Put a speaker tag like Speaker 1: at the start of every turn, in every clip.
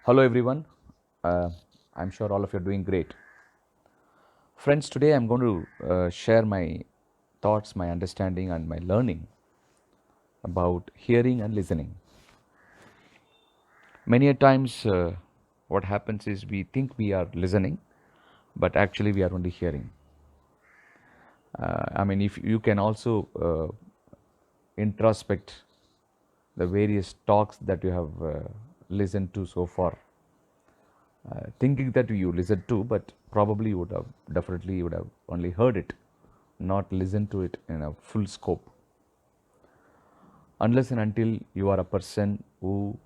Speaker 1: Hello, everyone. Uh, I'm sure all of you are doing great. Friends, today I'm going to share my thoughts, my understanding, and my learning about hearing and listening. Many a times, what happens is we think we are listening, but actually we are only hearing. If you can also introspect the various talks that you have listened to so far, thinking that you listened to, but probably you would have definitely you would have only heard it, not listened to it in a full scope. Unless and until you are a person who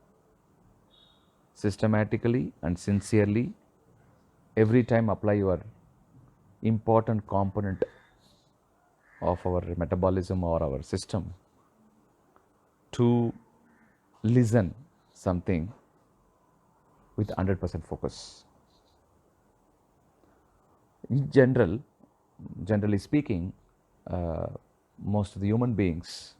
Speaker 1: systematically and sincerely every time apply your important component of our metabolism or our system to listen something with 100% focus. In general, generally speaking, uh, most of the human beings,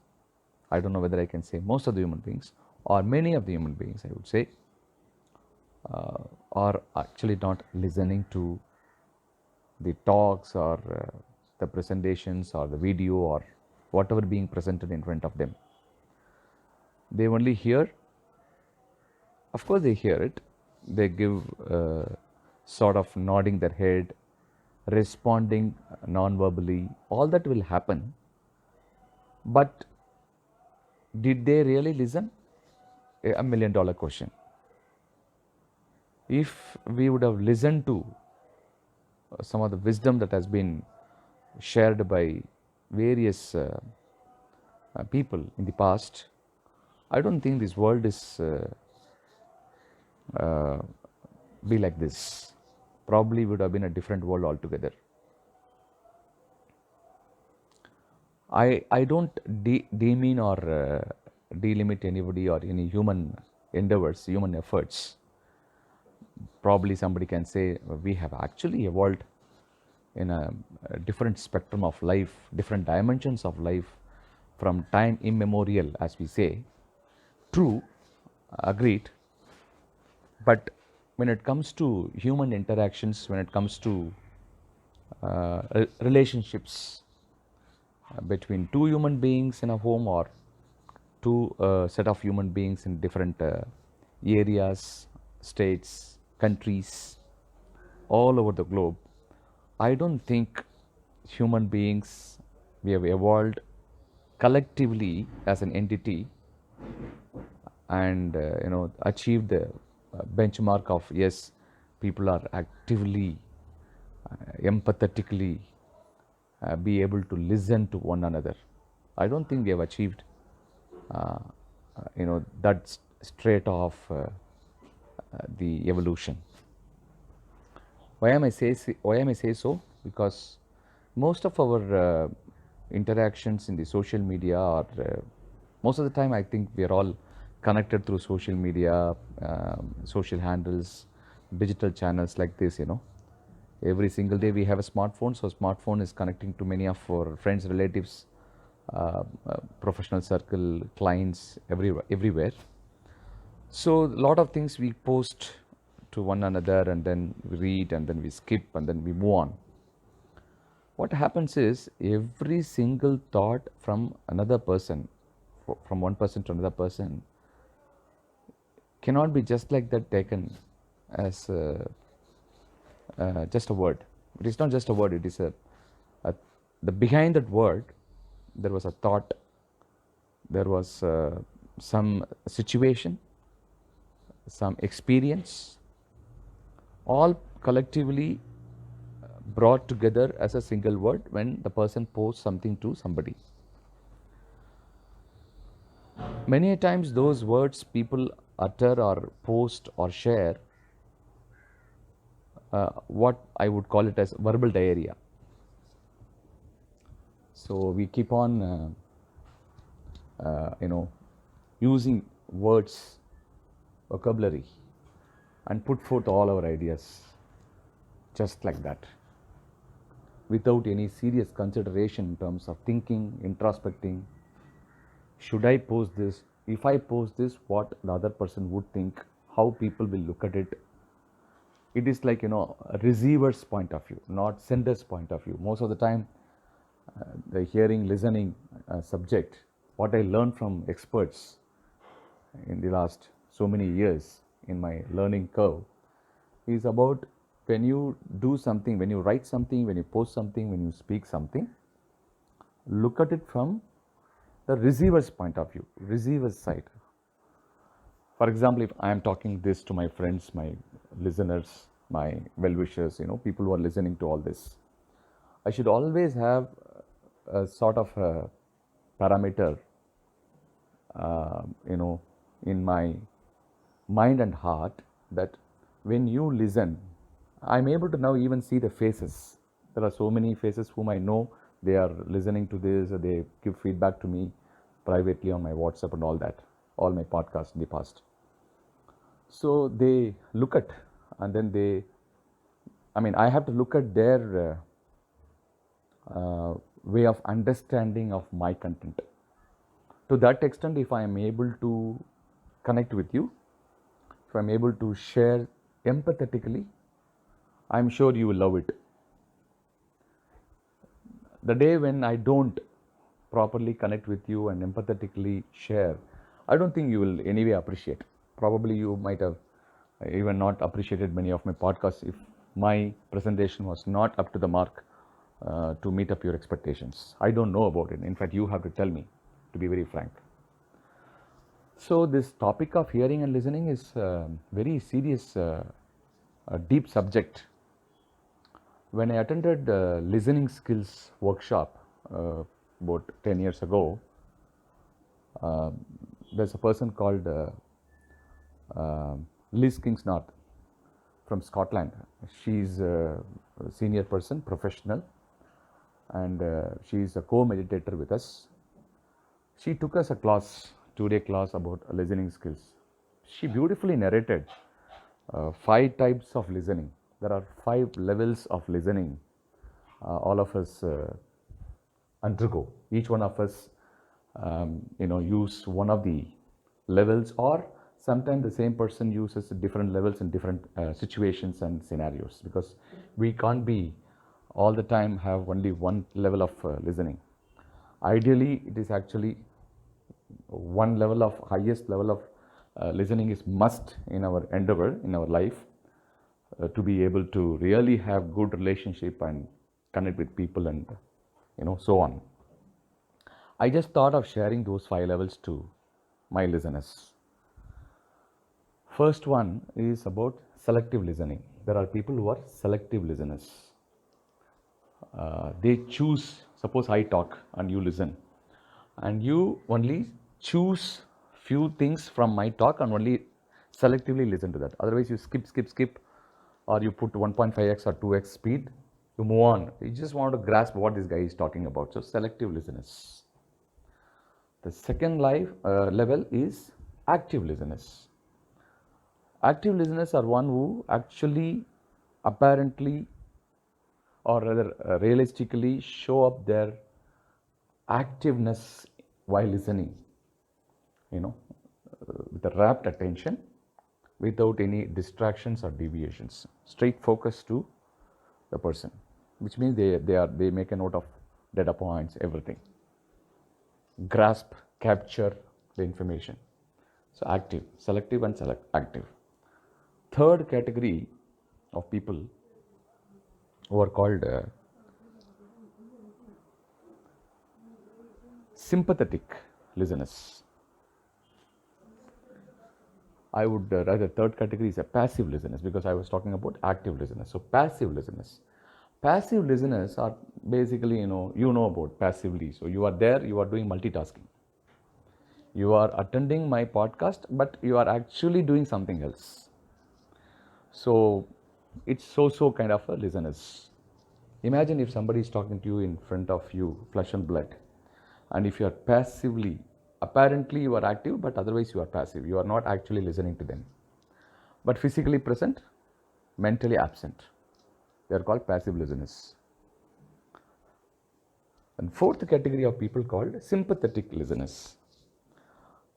Speaker 1: I don't know whether I can say most of the human beings or many of the human beings, I would say, are actually not listening to the talks or the presentations or the video or whatever being presented in front of them. They only hear, of course, they hear it, they give sort of nodding their head, responding non verbally, all that will happen. But did they really listen? A million dollar question. If we would have listened to some of the wisdom that has been shared by various people in the past, I don't think this world is uh, be like this. Probably would have been a different world altogether. I don't demean or delimit anybody or any human endeavors, human efforts. Probably somebody can say we have actually evolved in a different spectrum of life, different dimensions of life from time immemorial, as we say. True, agreed. But when it comes to human interactions, when it comes to relationships between two human beings in a home or two set of human beings in different areas, states, countries, all over the globe, I don't think human beings we have evolved collectively as an entity and achieved the benchmark of yes, people are actively, empathetically be able to listen to one another. I don't think we have achieved, that straight off the evolution. Why am I say so? Because most of our interactions in the social media are most of the time I think we are all connected through social media, social handles, digital channels like this. Every single day we have a smartphone, so smartphone is connecting to many of our friends, relatives, professional circle, clients, everywhere. So a lot of things we post to one another and then we read and then we skip and then we move on. What happens is every single thought from another person, from one person to another person, cannot be just like that taken as just a word. It is not just a word. It is a the behind that word there was a thought, there was some situation, some experience, all collectively brought together as a single word when the person posts something to somebody. Many a times those words people utter or post or share, what I would call it as verbal diarrhea. So we keep on, using words, vocabulary, and put forth all our ideas just like that, without any serious consideration in terms of thinking, introspecting. Should I post this? If I post this, what the other person would think? how people will look at it. It is like, a receiver's point of view, not sender's point of view. Most of the time, the hearing, listening subject, what I learned from experts in the last so many years in my learning curve is about when you do something, when you write something, when you post something, when you speak something, look at it from the receiver's point of view, receiver's side. For example, if I am talking this to my friends, my listeners, my well-wishers, people who are listening to all this, I should always have a sort of a parameter, in my mind and heart, that when you listen, I'm able to now even see the faces. There are so many faces whom I know they are listening to this, or they give feedback to me privately on my WhatsApp and all that, all my podcasts in the past. So they look at, and then I have to look at their way of understanding of my content. To that extent, if I am able to connect with you, if I'm able to share empathetically, I'm sure you will love it. The day when I don't properly connect with you and empathetically share, I don't think you will anyway appreciate. Probably you might have even not appreciated many of my podcasts if my presentation was not up to the mark to meet up your expectations. I don't know about it. In fact, you have to tell me, to be very frank. So this topic of hearing and listening is a very serious, a deep subject. When I attended listening skills workshop about 10 years ago, there's a person called Liz Kingsnorth from Scotland. She's a senior person, professional, and she's a co-meditator with us. She took us a class, 2-day class about listening skills. She beautifully narrated 5 types of listening. There are 5 levels of listening all of us undergo. Each one of us, use one of the levels, or sometimes the same person uses different levels in different situations and scenarios, because we can't be all the time have only one level of listening. Ideally, it is actually one level of highest level of listening is must in our endeavor in our life to be able to really have good relationship and connect with people and so on. I just thought of sharing those 5 levels to my listeners. First one is about selective listening. There are people who are selective listeners. They choose, suppose I talk and you listen, and you only choose few things from my talk and only selectively listen to that. Otherwise, you skip, or you put 1.5x or 2x speed, you move on. You just want to grasp what this guy is talking about. So, selective listeners. The second level is active listeners. Active listeners are one who actually, apparently, or rather realistically show up their activeness while listening, with a rapt attention, without any distractions or deviations, straight focus to the person, which means they make a note of data points, everything, grasp, capture the information. So active, selective, and active. Third category of people who are called sympathetic listeners. I would rather third category is a passive listeners, because I was talking about active listeners. So passive listeners. Passive listeners are basically, about passively. So you are there, you are doing multitasking. You are attending my podcast, but you are actually doing something else. So it's so kind of a listeners. Imagine if somebody is talking to you in front of you, flesh and blood, and if you are passively, apparently you are active, but otherwise you are passive. You are not actually listening to them, but physically present, mentally absent. They are called passive listeners. And fourth category of people called sympathetic listeners.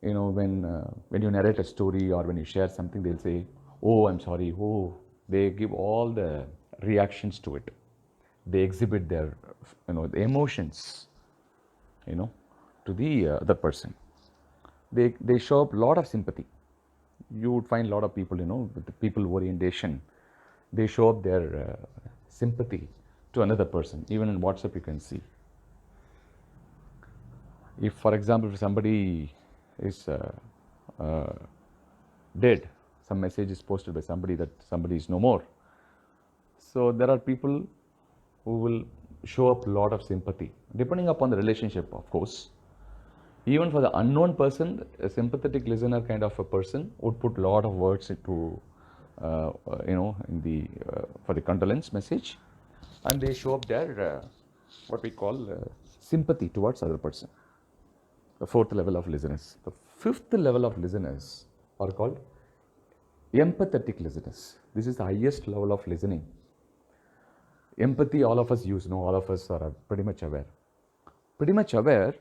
Speaker 1: when you narrate a story or when you share something, they'll say, "Oh, I'm sorry." Oh, they give all the reactions to it. They exhibit their, the emotions, you know, to the other person. They show up a lot of sympathy. You would find a lot of people, with the people orientation. They show up their sympathy to another person. Even in WhatsApp, you can see. If, for example, if somebody is uh, dead, some message is posted by somebody that somebody is no more. So there are people who will show up a lot of sympathy, depending upon the relationship, of course. Even for the unknown person, a sympathetic listener kind of a person would put a lot of words into, in the for the condolence message, and they show up their what we call sympathy towards other person. The fourth level of listeners. The fifth level of listeners are called empathetic listeners. This is the highest level of listening. Empathy, all of us use, all of us are pretty much aware.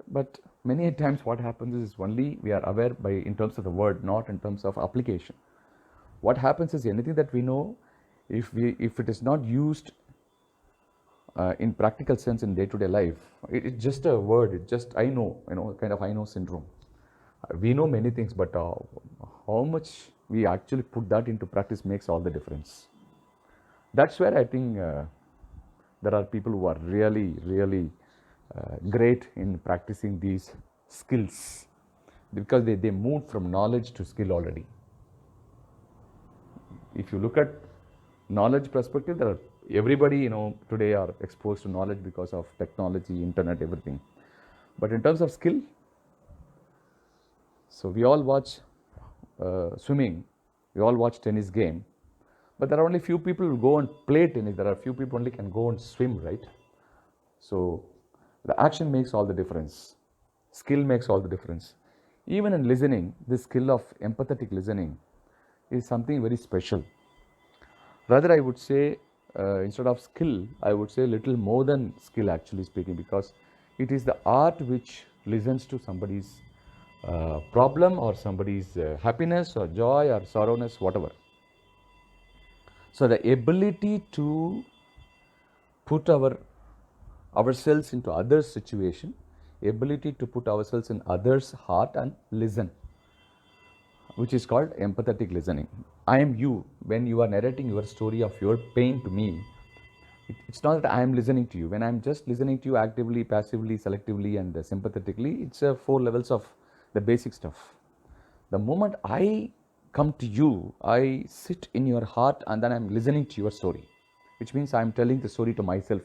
Speaker 1: But many times what happens is only we are aware by in terms of the word, not in terms of application. What happens is anything that we know, if it is not used in practical sense in day-to-day life, it's just a word. It's just I know, kind of I know syndrome. We know many things, but how much we actually put that into practice makes all the difference. That's where I think there are people who are really, really great in practicing these skills, because they moved from knowledge to skill already. If you look at knowledge perspective, there are everybody today are exposed to knowledge because of technology, internet, everything. But in terms of skill, so we all watch swimming, we all watch tennis game, but there are only few people who go and play tennis. There are few people only can go and swim, right? So the action makes all the difference. Skill makes all the difference. Even in listening, this skill of empathetic listening is something very special. Rather, I would say, instead of skill, I would say little more than skill, actually speaking, because it is the art which listens to somebody's problem or somebody's happiness or joy or sorrowness, whatever. So the ability to put ourselves into others' situation, ability to put ourselves in others' heart and listen, which is called empathetic listening. I am you. When you are narrating your story of your pain to me, it's not that I am listening to you. When I'm just listening to you actively, passively, selectively, and sympathetically, it's 4 levels of the basic stuff. The moment I come to you, I sit in your heart and then I'm listening to your story, which means I'm telling the story to myself.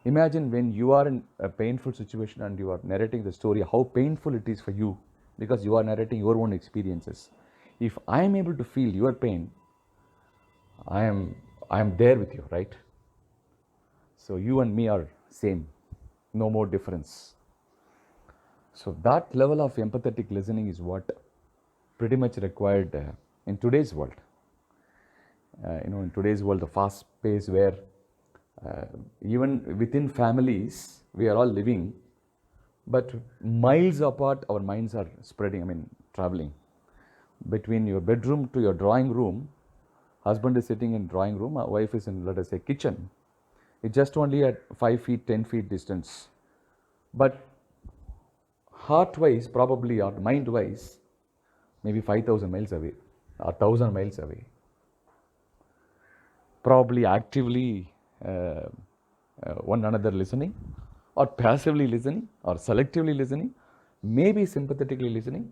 Speaker 1: Imagine when you are in a painful situation and you are narrating the story, how painful it is for you, because you are narrating your own experiences. If I am able to feel your pain, I am there with you, right? So you and me are same, no more difference. So that level of empathetic listening is what pretty much required in today's world. In today's world, the fast pace where even within families we are all living, but miles apart our minds are spreading. Traveling between your bedroom to your drawing room. Husband is sitting in drawing room, wife is in, let us say, kitchen. It's just only at 5 feet, 10 feet distance. But heart-wise, probably, or mind-wise, maybe 5,000 miles away, or 1,000 miles away. Probably actively one another listening, or passively listening, or selectively listening, maybe sympathetically listening.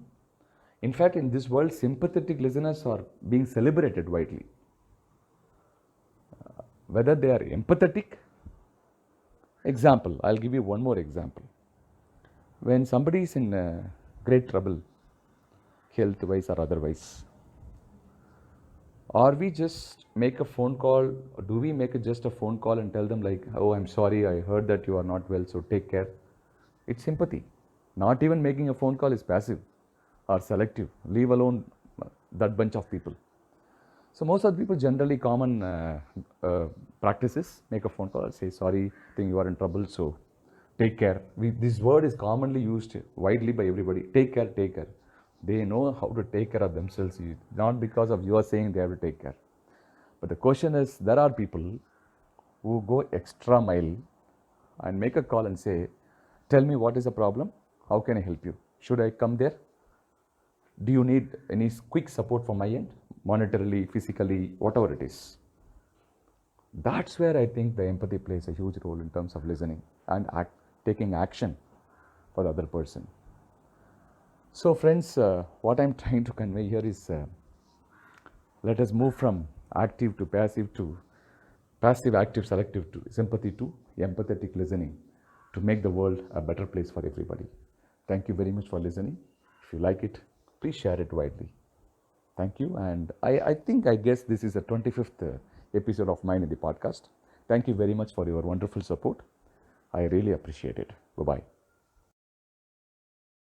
Speaker 1: In fact, in this world, sympathetic listeners are being celebrated widely. Whether they are empathetic, example, I'll give you one more example. When somebody is in great trouble, health-wise or otherwise, or we just make a phone call, or do we make just a phone call and tell them like, oh, I'm sorry, I heard that you are not well, so take care. It's sympathy. Not even making a phone call is passive or selective, leave alone that bunch of people. So most of the people, generally common practices, make a phone call, say, sorry, think you are in trouble, so take care. This word is commonly used widely by everybody. Take care, take care. They know how to take care of themselves, not because of you are saying they have to take care. But the question is, there are people who go extra mile and make a call and say, tell me what is the problem, how can I help you? Should I come there? Do you need any quick support from my end, monetarily, physically, whatever it is? That's where I think the empathy plays a huge role in terms of listening and taking action for the other person. So friends, what I'm trying to convey here is, let us move from active to passive, active, selective to sympathy to empathetic listening to make the world a better place for everybody. Thank you very much for listening. If you like it, please share it widely. Thank you. And I guess this is the 25th episode of mine in the podcast. Thank you very much for your wonderful support. I really appreciate it. Bye-bye.